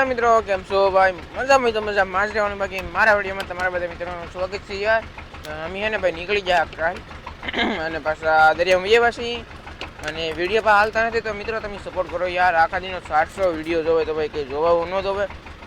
Hello મિત્રો, કેમ છો ભાઈ? મજામાં તો મજા માં જ રહેવાનું. બાકી મારા વિડીયોમાં તમારા બધા મિત્રોનું સ્વાગત છે યાર. અમે હે ને ભાઈ નીકળી ગયા કાલ અને પાછા દરિયામાં વિયેવાસી અને વિડીયો પણ હાલતા નથી. તો મિત્રો તમે સપોર્ટ કરો યાર. આખા દિનનો 700 વિડીયો જોવે તો ભાઈ કંઈ જોવા ન જોવે.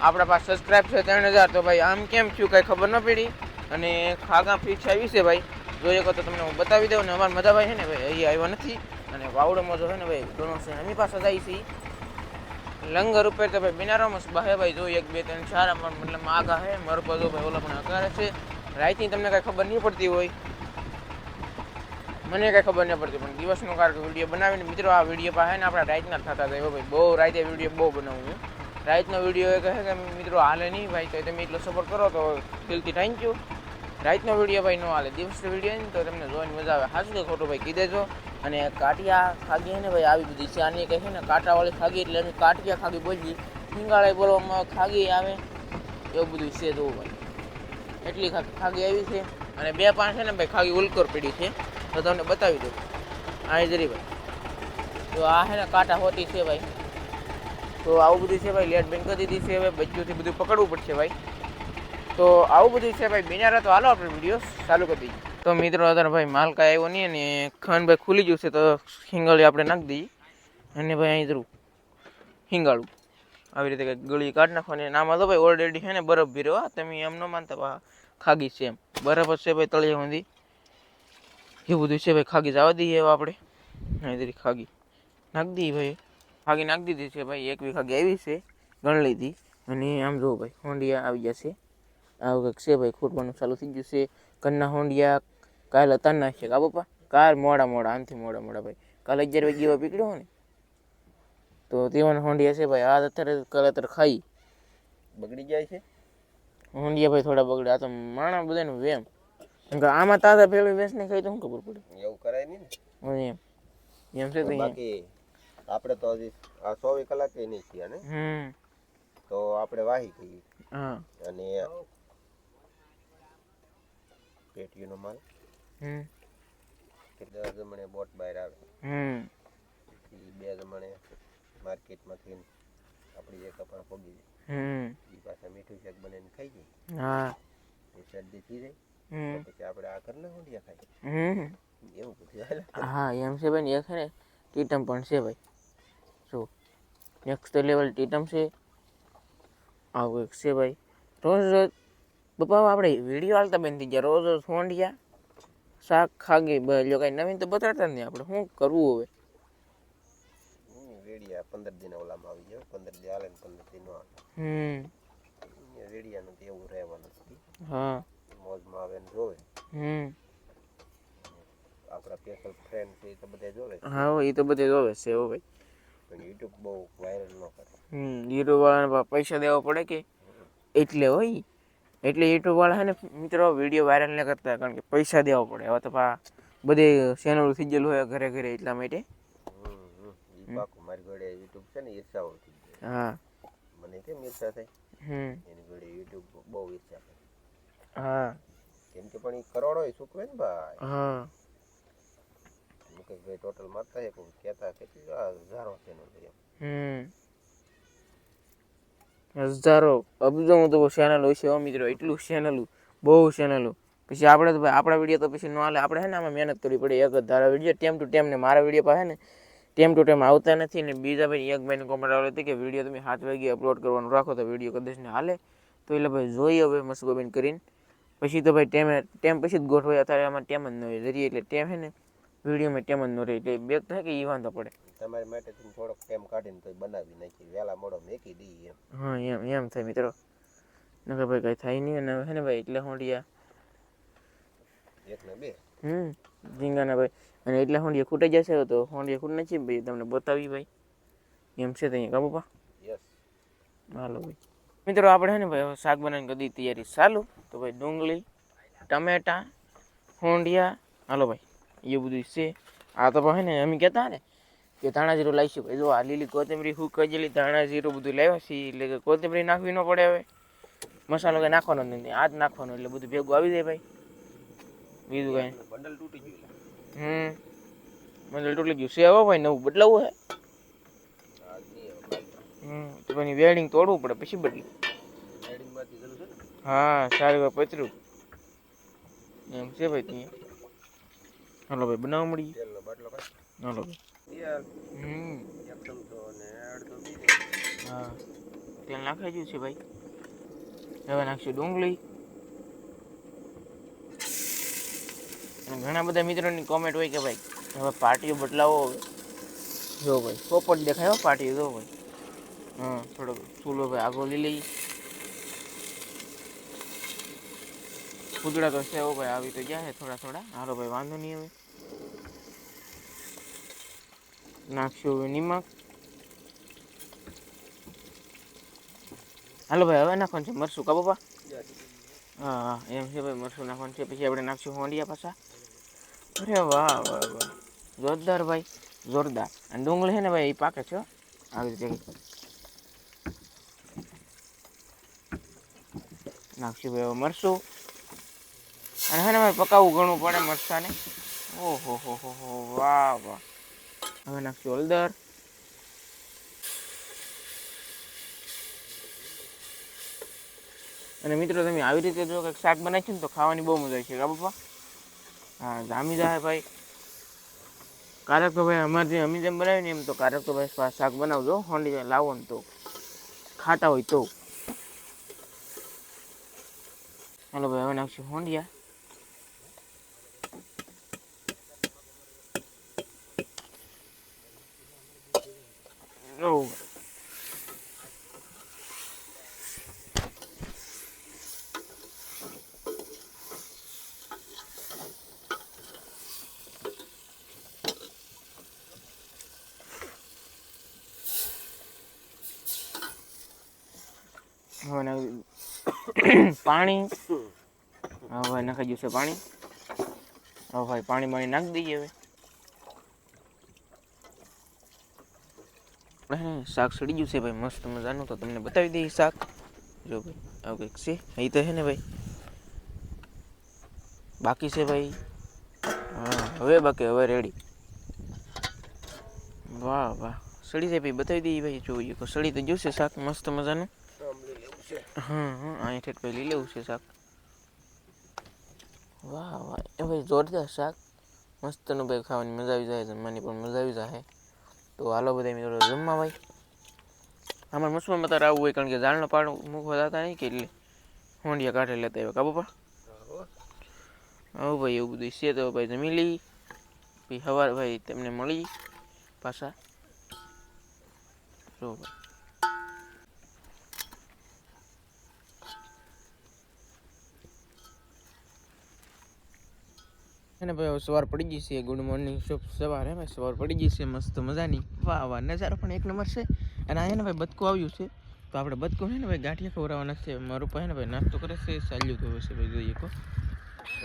આપણા પાસે સબસ્ક્રાઈબ છે 3000. તો ભાઈ આમ કેમ થયું કાંઈ ખબર ન પડી. અને ખાગા ફિક્સ આવી છે ભાઈ, જોઈએ તો તમને હું બતાવી દઉં. ને અમારા મજા ભાઈ છે ને ભાઈ અહીં આવ્યા નથી. અને વાવડોમાં જો છે ને ભાઈ ઘણો છે. અમે પાસે જાય છે લંગર ઉપર તો ભાઈ બિનારામાં બહે ભાઈ જો 1 2 3 4 મતલબ આગા હે મર બધો ભાઈ ઓલા પણ આકારે છે. રાતની તમને કાંઈ ખબર નહીં પડતી હોય, મને કાંઈ ખબર નહીં પડતી, પણ દિવસનો કાંઈક વિડીયો બનાવીને મિત્રો આ વિડીયો પાસે ને આપણે રાતના થતા હતા ભાઈ. બહુ રાતે વિડીયો બહુ બનાવું છું. રાતનો વિડીયો એ કહે કે મિત્રો હાલે નહીં ભાઈ, તો તમે એટલો સપોર્ટ કરો તો દિલથી થેન્ક યુ. રાતનો વિડીયો ભાઈ ન હાલે, દિવસનો વિડીયો ને તો તમને જોઈને મજા આવે. સાચું કે ખોટું ભાઈ કહી દેજો. અને કાટિયા ખાગી છે ને ભાઈ આવી બધી છે. આની કહે છે ને કાંટાવાળી ખાગી, એટલે એની કાટિયા ખાગી બોલી, હિંગાળે બોલવામાં ખાગી આવે એવું બધું છે. જોવું ભાઈ એટલી ખાગી આવી છે. અને 2 5 છે ને ભાઈ ખાગી ઉલકોર પડી છે, તો તમને બતાવી દઉં. આ જરી ભાઈ, તો આ છે ને કાંટા હોતી છે ભાઈ. તો આવું બધું છે ભાઈ. લેટ બેન કરી દીધી છે. હવે બચ્ચુંથી બધું પકડવું પડશે ભાઈ. તો આવું બધું છે ભાઈ. બિનારા તો હાલો આપણે વિડીયો ચાલુ કરી દઈએ. તો મિત્રો અત્યારે ભાઈ માલ કાંઈ આવ્યો નહીં અને ખાન ભાઈ ખુલી ગયું છે, તો હિંગાળી આપણે નાખી દઈએ. અને ભાઈ અહીં જરૂર હિંગાળું આવી રીતે કંઈક ગળી કાઢી નાખવાની. આમાં તો ભાઈ ઓલરેડી છે ને બરફ ભીરો. તમે એમ ન માનતા ખાગી છે એમ બરફ જ છે ભાઈ તળિયા સુધી. એવું બધું છે ભાઈ. ખાગી જવા દઈએ હવે આપણે. અહીં જરી ખાગી નાખી દઈએ ભાઈ. ખાગી નાખી દીધી છે ભાઈ. 1 ખાગી આવી છે, ગણ લીધી. અને આમ જુઓ ભાઈ હોંડિયા આવી જશે. આવું કંઈક છે ભાઈ. ખૂટવાનું ચાલુ થઈ ગયું છે. કન્ના હોંડિયા કાલ હતા ના છે કા પપ્પા? કાલ મોડા આનથી મોડા ભાઈ. કાલ 11 વાગે એવા પીકડ્યો ને તો તેવાના હોંડિયા છે ભાઈ. આ અત્યારે ખાઈ બગડી જાય છે હોંડિયા ભાઈ. થોડા બગડે. આ તો માણા બધાનું વેમ. આમાં તાજા પેલું વેસ ને ખાઈ તો શું ખબર પડે? એવું કરાય નહીં ને એમ છે. બાકી આપણે તો હજી આ 24 કલાકે નહીં થયા ને, તો આપણે વાહી ગઈ. હા, અને પેટીનો માલ કે 10 જમણે બોટ બહાર આવે. 2 જમણે માર્કેટમાંથી આપણી એક કપડા પગી જાય. એ પાછા મીઠું શાક બનાવીને ખાઈ જાય. હા, એ શરદી થઈ જાય પછી આપણે આ ઘરના હોંડિયા ખાઈ. એવું બધું. હા એમ છે ભાઈ. એક છે ને ટીટમ પણ છે ભાઈ. શું નેક્સ્ટ લેવલ ટીટમ છે. આવું એક છે ભાઈ. રોજ બપા આપણે વિડીયો હાલતા બેન થઈ ગયા. રોજ હોંડિયા શાક ખાગી જો કાંઈ નવીન તો બતાડતા નહીં. આપણે શું કરવું હવે? રેડિયા 15 દિન ઓલામાં આવી જાય. 15 દી હાલે ને 15 દી નો હાલે. રેડિયાનું તો એવું રહેવાનું. હા, મોજમાં આવે ને જોવે. આપણા સ્પેશિયલ ફ્રેન્ડ છે એ તો બધે જોવે. હા એ તો બધે જોવે છે હો ભાઈ. પણ યુટ્યુબ બહુ વાયરલ ન કરે. યુટ્યુબ વાળાને પૈસા દેવા પડે કે એટલે હોય. એટલે યુટ્યુબ વાળા છે ને મિત્રો વિડીયો વાયરલ ન કરતા, કારણ કે પૈસા દેવા પડે. હવે તો બધે ચેનલ થઈ ગયેલું હોય ઘરે ઘરે, એટલા માટે. મારી જોડે યુટ્યુબ છે ને ઈર્ષાઓ થઈ જાય. હા, મને કેમ ઈર્ષા થાય? એની જોડે યુટ્યુબ બહુ ઈર્ષા થાય. હા, કેમ કે પણ એ કરોડો ચૂકવે ને ભાઈ. હા, મુકેશભાઈ ટોટલ મારતા છે પણ કહેતા કેટલી હજારો ચેનલ છે. હજારો અબજો તો ચેનલ હોય છે મિત્રો. એટલું ચેનલ, બહુ ચેનલો. પછી આપણે તો ભાઈ આપણા વિડીયો તો પછી ન હાલે. આપણે છે ને આમાં મહેનત કરવી પડે. એક જ ધારા વિડીયો ટેમ ટુ ટેમ. ને મારા વિડીયો પાસે ને ટેમ ટુ ટેમ આવતા નથી. ને બીજા ભાઈ એક ભાઈને કોમેન્ટ આવે હતી કે વિડીયો તમે 7 વાગે અપલોડ કરવાનું રાખો તો વિડીયો કદાચ ને હાલે. તો એટલે ભાઈ જોઈએ હવે મસ્કોબેન કરીને. પછી તો ભાઈ ટેમ પછી જ ગોઠવાય. અત્યારે આમાં ટેમ જ ન હોય જરીએ. એટલે ટેમ છે ને વિડીયોમાં ટેમ જ ન રહે. એટલે બેક થાય કે એ વાંધો પડે. તમારી માટે થોડોક ટેમ કાઢીને તો બનાવી નાખી. વહેલા મોડો મેકી દઈએ. હા એમ થાય મિત્રો. નકર ભાઈ કાંઈ થાય નહીં. અને હે ને ભાઈ એટલે હોંડિયા 1 ને 2 ઝીંગાના ભાઈ. અને એટલા હોંડિયા ખૂટાઈ જશે તો હોંડિયા ખૂટ નથી ભાઈ. તમને બતાવી ભાઈ એમ છે. તો અહીંયા કાબુ પા હાલો ભાઈ. મિત્રો આપણે છે ને ભાઈ શાક બનાવીને કદી તૈયારી ચાલુ. તો ભાઈ ડુંગળી, ટમેટા, હોંડિયા હાલો ભાઈ એ બધું છે. આ તો ભાઈ ને અમે કહેતા ને કે ધાણા જીરું લાવીશું ભાઈ. જો આ લીલી કોથમરી હુકાયેલી ધાણા જીરું બધું લાવ્યા છીએ. એટલે કે કોથમરી નાખવી ન પડે. હવે મસાલો કંઈ નાખવાનો નથી, આ જ નાખવાનો. એટલે બધું ભેગું આવી જાય ભાઈ. બીજું કાંઈ બંડલ તૂટી ગયું. બંડલ તૂટી ગયું છે. હવે ભાઈ નવું બદલાવું હે. તો એની વેલ્ડિંગ તોડવું પડે પછી બદલી. હા સારું ભાઈ પતરું એમ છે ભાઈ ત્યાં. હાલો ભાઈ બનાવવા મળી. હાલો ભાઈ હા તેલ નાખાઈ ગયું છે ભાઈ. હવે નાખશું ડુંગળી. અને ઘણા બધા મિત્રોની કોમેન્ટ હોય કે ભાઈ હવે પાટીઓ બદલાવો. જો ભાઈ પોપટ દેખાય પાટીઓ જો ભાઈ. હા થોડોક ચૂલો ભાઈ આગો લઈ લઈ. ફૂદડા તો છે ભાઈ આવી તો ગયા છે થોડા. હાલો ભાઈ વાંધો નહીં. હવે નાખશું હવે નિમક. હાલો ભાઈ હવે નાખવાનું છે મરચું કા બાપા. હા એમ છે ભાઈ મરચું નાખવાનું છે. પછી આપણે નાખશું હોંડિયા પાછા. અરે વાહ વાહ વાહ જોરદાર ભાઈ જોરદાર. અને ડુંગળી છે ને ભાઈ એ પાકે છે આવી રીતે. નાખશું ભાઈ હવે મરચું. અને હે ને ભાઈ પકાવવું ઘણું પડે મરચાંને. ઓહો હો વાહ વાહ. હવે નાખશું હળદર. અને મિત્રો તમે આવી રીતે જો કંઈક શાક બનાવી છે ને તો ખાવાની બહુ મજા આવે છે કા બાપા. હા જામી જાય ભાઈ. કારક તો ભાઈ અમારે જે અમે જેમ બનાવી ને એમ તો કારક તો ભાઈ શાક બનાવજો. હોંડી લાવો ને તો ખાતા હોય તો. હાલો ભાઈ હવે નાખશું હોંડિયા. હવે પાણી. હવે ભાઈ નાખી જશે પાણી. હવે ભાઈ પાણી નાખી દઈએ. હવે શાક સડી ગયું છે ભાઈ મસ્ત મજાનું. તો તમને બતાવી દઈએ શાક. જો ભાઈ આવું કંઈક છે. અહીં તો છે ને ભાઈ બાકી છે ભાઈ. હા હવે બાકી હવે રેડી. વાહ વાહ સડી જાય ભાઈ બતાવી દઈએ ભાઈ. જોઈએ તો સડી તો જોશે શાક મસ્ત મજાનું. હા અહીં ઠેઠ ભાઈ લઈ લેવું છે શાક. વાહ વાહ એ ભાઈ જોરદાર શાક મસ્તનું ભાઈ. ખાવાની મજા આવી જાય. જમવાની પણ મજા આવી જાય. તો હાલો બધા મિત્રો જમવા ભાઈ. આમાં મસમાં મતાર આવવું હોય કારણ કે ઝાડનો પાડો મૂકવા જતા નહીં કે એટલે હોંડિયા કાઢે લેતા આવ્યા કા બાપા. હા ભાઈ એવું બધું છે. તો ભાઈ જમી લઈ પછી સવારે ભાઈ તેમને મળી પાછા. જો ભાઈ અને ભાઈ સવાર પડી ગઈ છે. ગુડ મોર્નિંગ શુભ સવાર. હે ભાઈ સવાર પડી ગઈ છે મસ્ત મજાની. વાહ વાહ નજારો પણ એક નંબર છે. અને આ ને ભાઈ બતકું આવ્યું છે તો આપણે બતકું છે ને ભાઈ ગાંઠિયા ખવડાવવાના છે. મારું પાસે ને ભાઈ નાસ્તો કરે છે. ચાલ્યું તો હશે ભાઈ જોઈએ કો.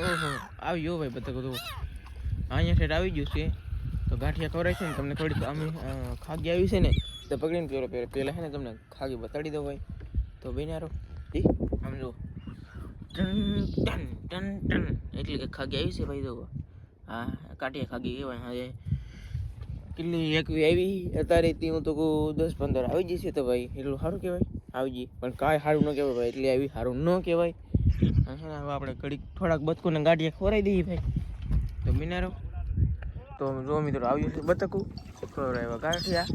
ઓહો આવ્યો ભાઈ બતકું તો અહીંયા સાઈડ આવી ગયું છે. તો ગાંઠિયા ખવડાય છે ને તમને થોડીક અમે ખાગી આવી છે ને તો પકડીને પહેલાં છે ને તમને ખાગી બતાડી દો ભાઈ. તો બેનારો આમ જો ટન ટન ટન એટલે કે ખાગી આવી છે ભાઈ. તો હા કાંઠિયા ખાગી કહેવાય. હા કેટલી એકવી આવી અત્યારે હું તો 10-15 આવી જશે તો ભાઈ એટલું સારું કહેવાય. આવી જઈ પણ કાંઈ સારું ન કહેવાય ભાઈ. એટલે આવી સારું ન કહેવાય. હવે આપણે ઘડીક થોડાક બતકુને ગાંઠિયા ખવડાવી દઈએ ભાઈ. તો મિનારો તો જો મિત્રો આવ્યું છે બતકું ખવડાવ્યા ગાંઠિયા.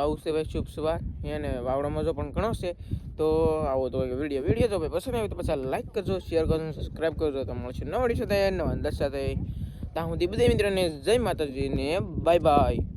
આવશે ભાઈ શુભ સવાર અને વાવડો મજો પણ ઘણો છે. તો આવો તો વિડીયો તો ભાઈ પસંદ આવે તો પછી લાઈક કરજો, શેર કરજો, સબસ્ક્રાઈબ કરજો. તો મળશે નવા વિડીયો સાથે નવા અંદાજ સાથે. ત્યાં સુધી બધા મિત્રોને જય માતાજીને બાય બાય.